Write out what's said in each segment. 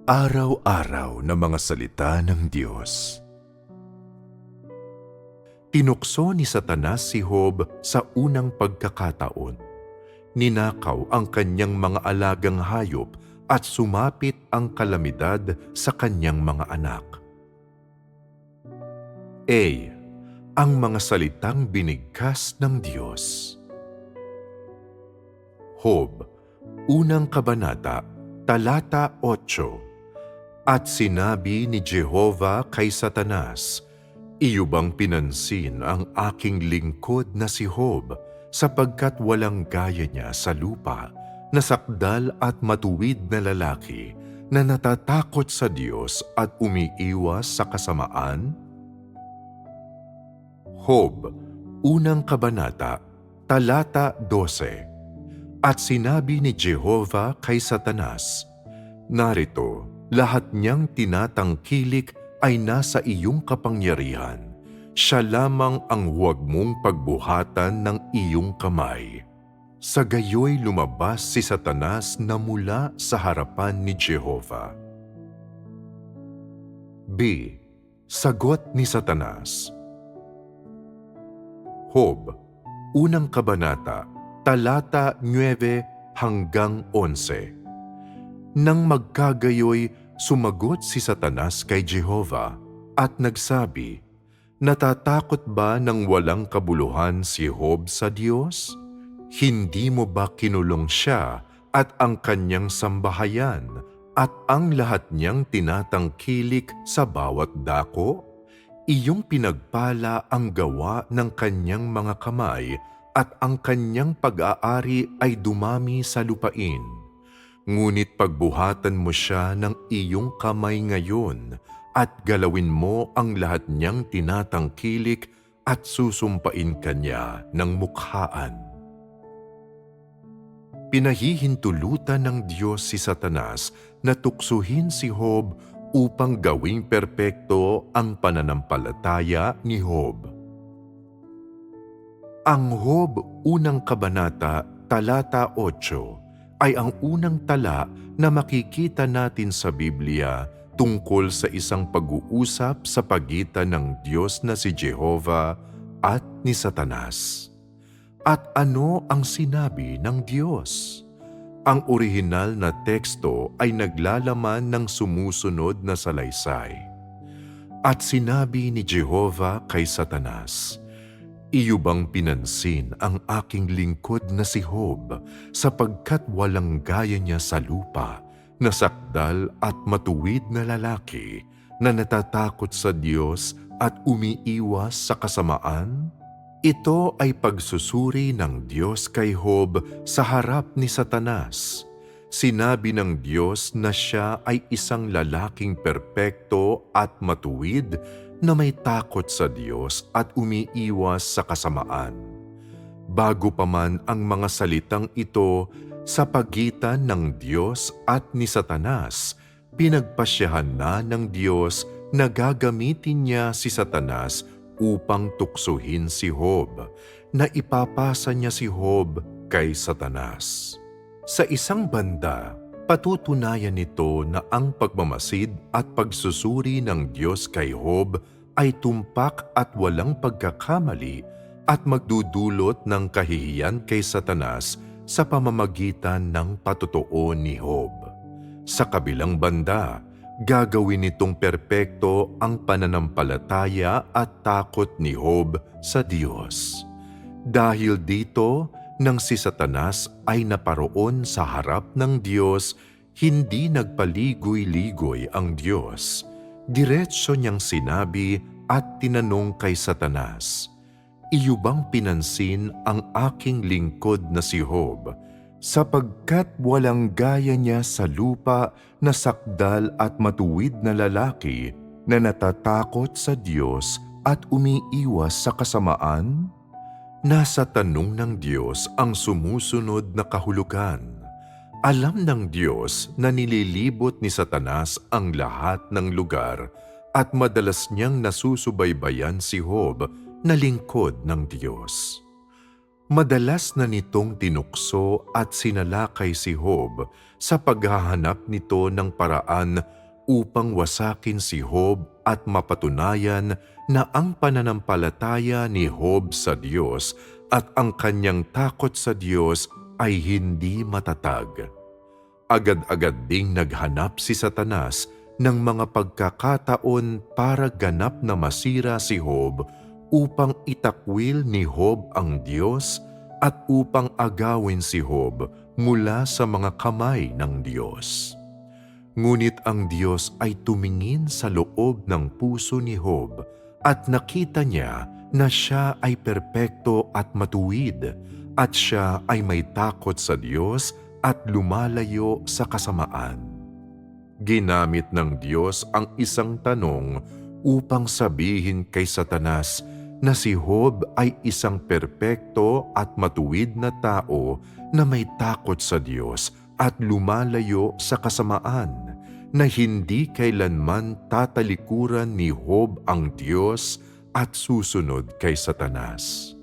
Araw-araw na mga salita ng Diyos. Tinukso ni Satanas si Job sa unang pagkakataon. Ninakaw ang kanyang mga alagang hayop at sumapit ang kalamidad sa kanyang mga anak. A. Ang mga salitang binigkas ng Diyos. Job, unang kabanata, talata 8. At sinabi ni Jehovah kay Satanas, "Iyo bang pinansin ang aking lingkod na si Job, sapagkat walang gaya niya sa lupa, na sakdal at matuwid na lalaki, na natatakot sa Diyos at umiiwas sa kasamaan?" Job, unang kabanata, talata 12. At sinabi ni Jehovah kay Satanas, "Narito, lahat niyang tinatangkilik ay nasa iyong kapangyarihan. Siya lamang ang huwag mong pagbuhatan ng iyong kamay." Sa gayoy lumabas si Satanas na mula sa harapan ni Jehovah. B. Sagot ni Satanas. Job, unang kabanata, talata 9 hanggang 11. Nang magkagayoy, sumagot si Satanas kay Jehovah at nagsabi, "Natatakot ba ng walang kabuluhan si Job sa Diyos? Hindi mo ba kinulong siya at ang kanyang sambahayan at ang lahat niyang tinatangkilik sa bawat dako? Iyong pinagpala ang gawa ng kanyang mga kamay at ang kanyang pag-aari ay dumami sa lupain. Ngunit pagbuhatan mo siya ng iyong kamay ngayon at galawin mo ang lahat niyang tinatangkilik at susumpain kanya ng mukhaan." Pinahihintulutan ng Diyos si Satanas na tuksuhin si Job upang gawing perpekto ang pananampalataya ni Job. Ang Job, unang kabanata, talata 8, ay ang unang tala na makikita natin sa Biblia tungkol sa isang pag-uusap sa pagitan ng Diyos na si Jehovah at ni Satanas. At ano ang sinabi ng Diyos? Ang orihinal na teksto ay naglalaman ng sumusunod na salaysay. At sinabi ni Jehovah kay Satanas, "Iyo bang pinansin ang aking lingkod na si Job, sapagkat walang gaya niya sa lupa, na sakdal at matuwid na lalaki, na natatakot sa Diyos at umiiwas sa kasamaan?" Ito ay pagsusuri ng Diyos kay Job sa harap ni Satanas. Sinabi ng Diyos na siya ay isang lalaking perpekto at matuwid na may takot sa Diyos at umiiwas sa kasamaan. Bago pa man ang mga salitang ito sa pagitan ng Diyos at ni Satanas, pinagpasyahan na ng Diyos na gagamitin niya si Satanas upang tuksuhin si Job, na ipapasa niya si Job kay Satanas. Sa isang banda, patutunayan nito na ang pagmamasid at pagsusuri ng Diyos kay Job ay tumpak at walang pagkakamali at magdudulot ng kahihiyan kay Satanas sa pamamagitan ng patutuo ni Job. Sa kabilang banda, gagawin nitong perpekto ang pananampalataya at takot ni Job sa Diyos. Dahil dito, nang si Satanas ay naparoon sa harap ng Diyos, hindi nagpaligoy-ligoy ang Diyos. Diretso niyang sinabi at tinanong kay Satanas, "Iyo bang pinansin ang aking lingkod na si Job, sapagkat walang gaya niya sa lupa, na sakdal at matuwid na lalaki, na natatakot sa Diyos at umiiwas sa kasamaan?" Nasa tanong ng Diyos ang sumusunod na kahulugan. Alam ng Diyos na nililibot ni Satanas ang lahat ng lugar at madalas niyang nasusubaybayan si Job na lingkod ng Diyos. Madalas na nitong tinukso at sinalakay si Job sa paghahanap nito ng paraan upang wasakin si Job at mapatunayan na ang pananampalataya ni Job sa Diyos at ang kanyang takot sa Diyos ay hindi matatag. Agad-agad ding naghanap si Satanas ng mga pagkakataon para ganap na masira si Job upang itakwil ni Job ang Diyos at upang agawin si Job mula sa mga kamay ng Diyos. Ngunit ang Diyos ay tumingin sa loob ng puso ni Job at nakita niya na siya ay perpekto at matuwid at siya ay may takot sa Diyos at lumalayo sa kasamaan. Ginamit ng Diyos ang isang tanong upang sabihin kay Satanas na si Job ay isang perpekto at matuwid na tao na may takot sa Diyos at lumalayo sa kasamaan, na hindi kailanman tatalikuran ni Job ang Diyos at susunod kay Satanas.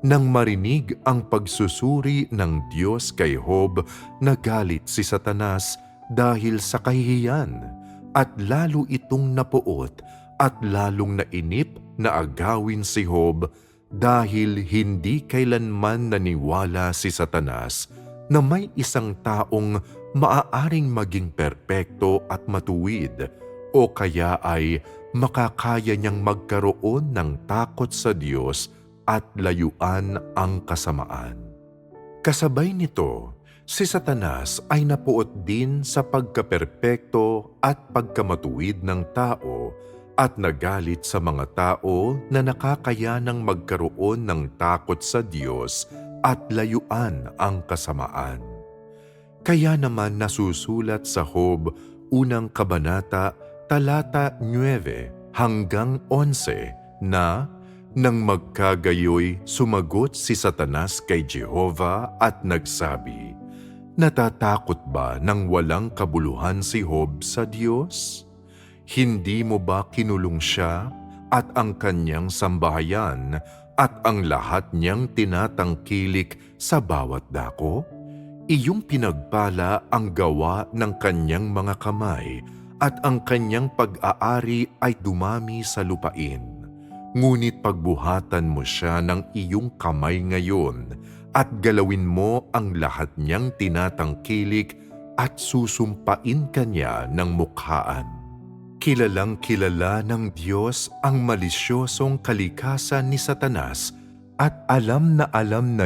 Nang marinig ang pagsusuri ng Diyos kay Job, nagalit si Satanas dahil sa kahihiyan at lalo itong napuot at lalong nainip na agawin si Job dahil hindi kailanman naniwala si Satanas na may isang taong maaaring maging perpekto at matuwid o kaya ay makakaya niyang magkaroon ng takot sa Diyos at layuan ang kasamaan. Kasabay nito, si Satanas ay napuot din sa pagkaperpekto at pagkamatuwid ng tao at nagalit sa mga tao na nakakayanang magkaroon ng takot sa Diyos at layuan ang kasamaan. Kaya naman nasusulat sa Job, unang kabanata, talata 9 hanggang 11 na, nang magkagayoy, sumagot si Satanas kay Jehova at nagsabi, "Natatakot ba nang walang kabuluhan si Job sa Diyos? Hindi mo ba kinulong siya at ang kanyang sambahayan at ang lahat niyang tinatangkilik sa bawat dako? Iyong pinagpala ang gawa ng kanyang mga kamay at ang kanyang pag-aari ay dumami sa lupain. Ngunit pagbuhatan mo siya ng iyong kamay ngayon at galawin mo ang lahat niyang tinatangkilik at susumpain kanya ng mukhaan." Kilalang kilala ng Diyos ang malisyosong kalikasan ni Satanas at alam na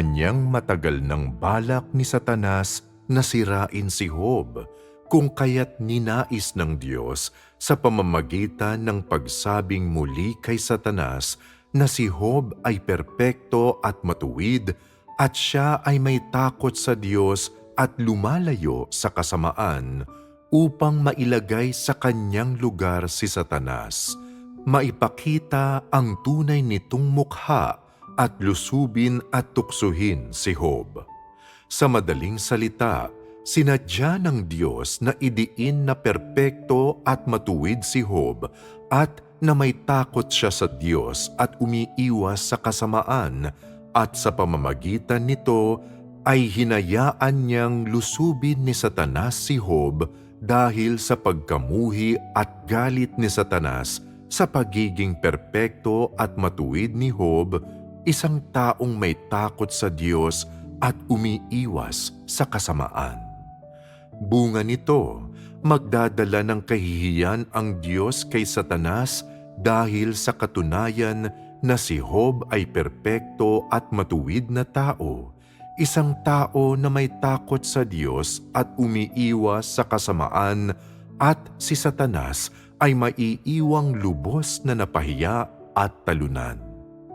niyang matagal ng balak ni Satanas na sirain si Job, kung kaya't ninais ng Diyos sa pamamagitan ng pagsabing muli kay Satanas na si Job ay perpekto at matuwid at siya ay may takot sa Diyos at lumalayo sa kasamaan, upang mailagay sa kanyang lugar si Satanas, maipakita ang tunay nitong mukha at lusubin at tuksuhin si Job. Sa madaling salita, sinadya ng Diyos na idiin na perpekto at matuwid si Job at na may takot siya sa Diyos at umiiwas sa kasamaan, at sa pamamagitan nito ay hinayaan niyang lusubin ni Satanas si Job dahil sa pagkamuhi at galit ni Satanas sa pagiging perpekto at matuwid ni Job, isang taong may takot sa Diyos at umiiwas sa kasamaan. Bunga nito, magdadala ng kahihiyan ang Diyos kay Satanas dahil sa katunayan na si Job ay perpekto at matuwid na tao, isang tao na may takot sa Diyos at umiiwas sa kasamaan, at si Satanas ay maiiwang lubos na napahiya at talunan.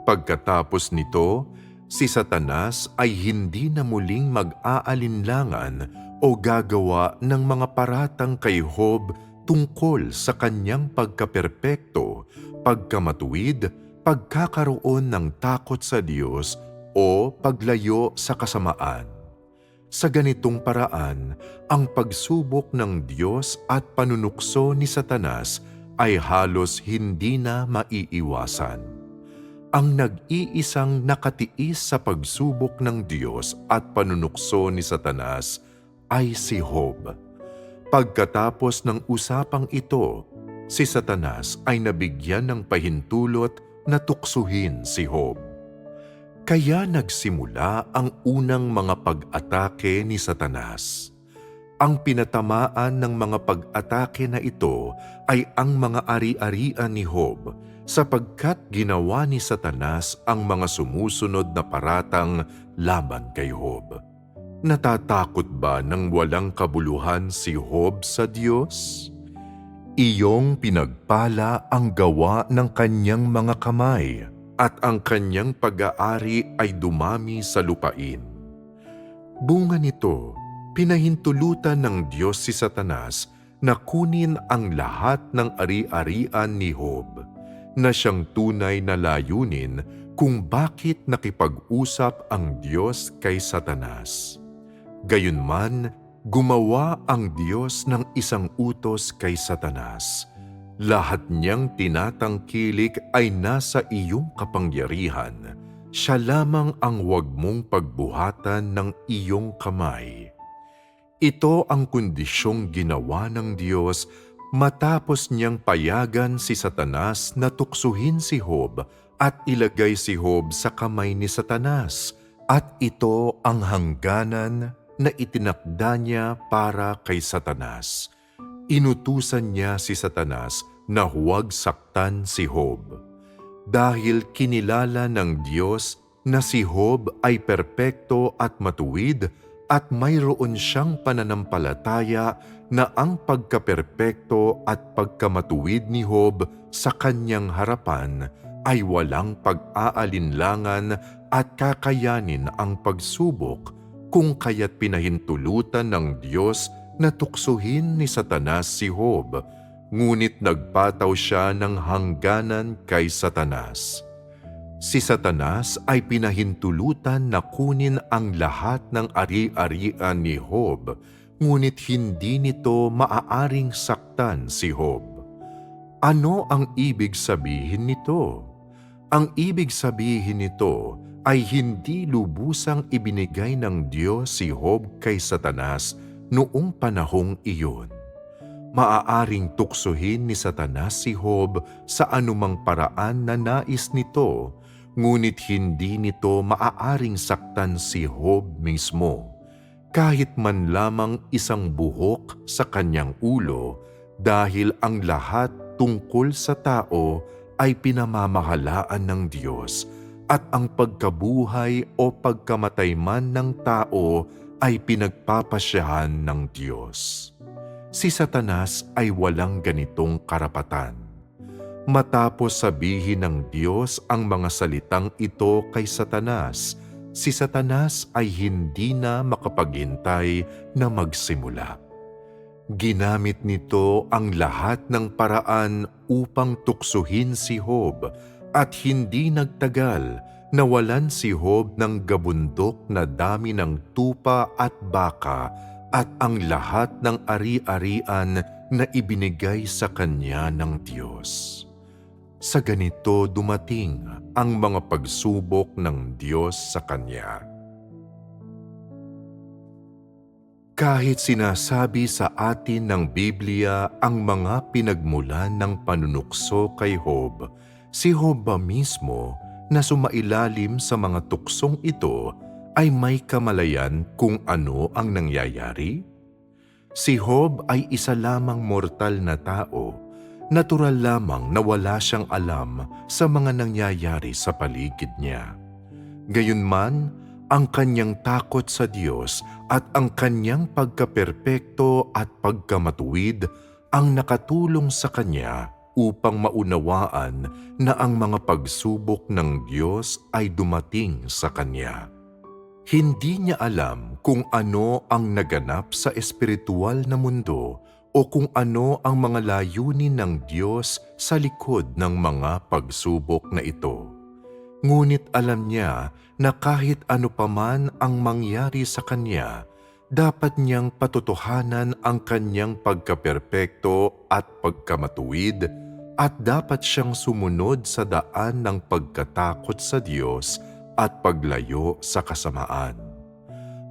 Pagkatapos nito, si Satanas ay hindi na muling mag-aalinlangan o gagawa ng mga paratang kay Job tungkol sa kanyang pagkaperpekto, pagkamatuwid, pagkakaroon ng takot sa Diyos o paglayo sa kasamaan. Sa ganitong paraan, ang pagsubok ng Diyos at panunukso ni Satanas ay halos hindi na maiiwasan. Ang nag-iisang nakatiis sa pagsubok ng Diyos at panunukso ni Satanas ay si Job. Pagkatapos ng usapang ito, si Satanas ay nabigyan ng pahintulot na tuksuhin si Job. Kaya nagsimula ang unang mga pag-atake ni Satanas. Ang pinatamaan ng mga pag-atake na ito ay ang mga ari-arian ni Job, sapagkat ginawa ni Satanas ang mga sumusunod na paratang laban kay Job. Natatakot ba ng walang kabuluhan si Job sa Diyos? Iyong pinagpala ang gawa ng kanyang mga kamay, at ang kanyang pag-aari ay dumami sa lupain. Bunga nito, pinahintulutan ng Diyos si Satanas na kunin ang lahat ng ari-arian ni Job, na siyang tunay na layunin kung bakit nakipag-usap ang Diyos kay Satanas. Gayunman, gumawa ang Diyos ng isang utos kay Satanas. Lahat niyang tinatangkilik ay nasa iyong kapangyarihan. Siya lamang ang huwag mong pagbuhatan ng iyong kamay. Ito ang kondisyong ginawa ng Diyos matapos niyang payagan si Satanas na tuksuhin si Job at ilagay si Job sa kamay ni Satanas. At ito ang hangganan na itinakda niya para kay Satanas. Inutusan niya si Satanas na huwag saktan si Job. Dahil kinilala ng Diyos na si Job ay perpekto at matuwid at mayroon siyang pananampalataya na ang pagkaperpekto at pagkamatuwid ni Job sa kanyang harapan ay walang pag-aalinlangan at kakayanin ang pagsubok, kung kaya't pinahintulutan ng Diyos na tuksuhin ni Satanas si Job, ngunit nagpataw siya ng hangganan kay Satanas. Si Satanas ay pinahintulutan na kunin ang lahat ng ari-arian ni Job, ngunit hindi nito maaaring saktan si Job. Ano ang ibig sabihin nito? Ang ibig sabihin nito ay hindi lubusang ibinigay ng Diyos si Job kay Satanas noong panahong iyon. Maaaring tuksuhin ni Satanas si Job sa anumang paraan na nais nito, ngunit hindi nito maaaring saktan si Job mismo, kahit man lamang isang buhok sa kanyang ulo, dahil ang lahat tungkol sa tao ay pinamamahalaan ng Diyos, at ang pagkabuhay o pagkamatay man ng tao ay pinagpapasyahan ng Diyos. Si Satanas ay walang ganitong karapatan. Matapos sabihin ng Diyos ang mga salitang ito kay Satanas, si Satanas ay hindi na makapaghintay na magsimula. Ginamit nito ang lahat ng paraan upang tuksuhin si Job, at hindi nagtagal nawalan si Job ng gabundok na dami ng tupa at baka at ang lahat ng ari-arian na ibinigay sa kanya ng Diyos. Sa ganito dumating ang mga pagsubok ng Diyos sa kanya. Kahit sinasabi sa atin ng Biblia ang mga pinagmulan ng panunukso kay Job, si Job ba mismo na sumailalim sa mga tuksong ito ay may kamalayan kung ano ang nangyayari? Si Job ay isa lamang mortal na tao. Natural lamang na wala siyang alam sa mga nangyayari sa paligid niya. Gayunman, ang kanyang takot sa Diyos at ang kanyang pagkaperpekto at pagkamatuwid ang nakatulong sa kanya upang maunawaan na ang mga pagsubok ng Diyos ay dumating sa kanya. Hindi niya alam kung ano ang naganap sa espiritual na mundo o kung ano ang mga layunin ng Diyos sa likod ng mga pagsubok na ito. Ngunit alam niya na kahit ano paman ang mangyari sa kanya, dapat niyang patotohanan ang kanyang pagkaperpekto at pagkamatuwid, at dapat siyang sumunod sa daan ng pagkatakot sa Diyos at paglayo sa kasamaan.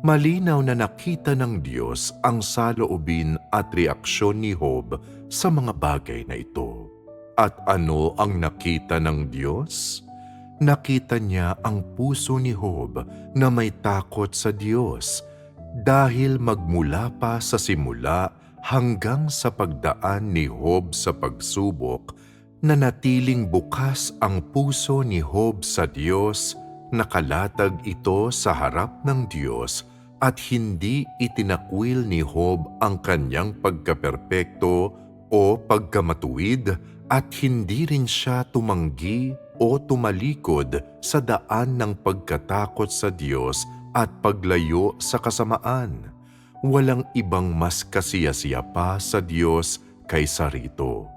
Malinaw na nakita ng Diyos ang saloobin at reaksyon ni Job sa mga bagay na ito. At ano ang nakita ng Diyos? Nakita niya ang puso ni Job na may takot sa Diyos dahil magmula pa sa simula hanggang sa pagdaan ni Job sa pagsubok, nanatiling bukas ang puso ni Job sa Diyos, nakalatag ito sa harap ng Diyos at hindi itinakwil ni Job ang kanyang pagkaperpekto o pagkamatuwid at hindi rin siya tumanggi o tumalikod sa daan ng pagkatakot sa Diyos at paglayo sa kasamaan. Walang ibang mas kasiyasiya pa sa Diyos kaysa rito.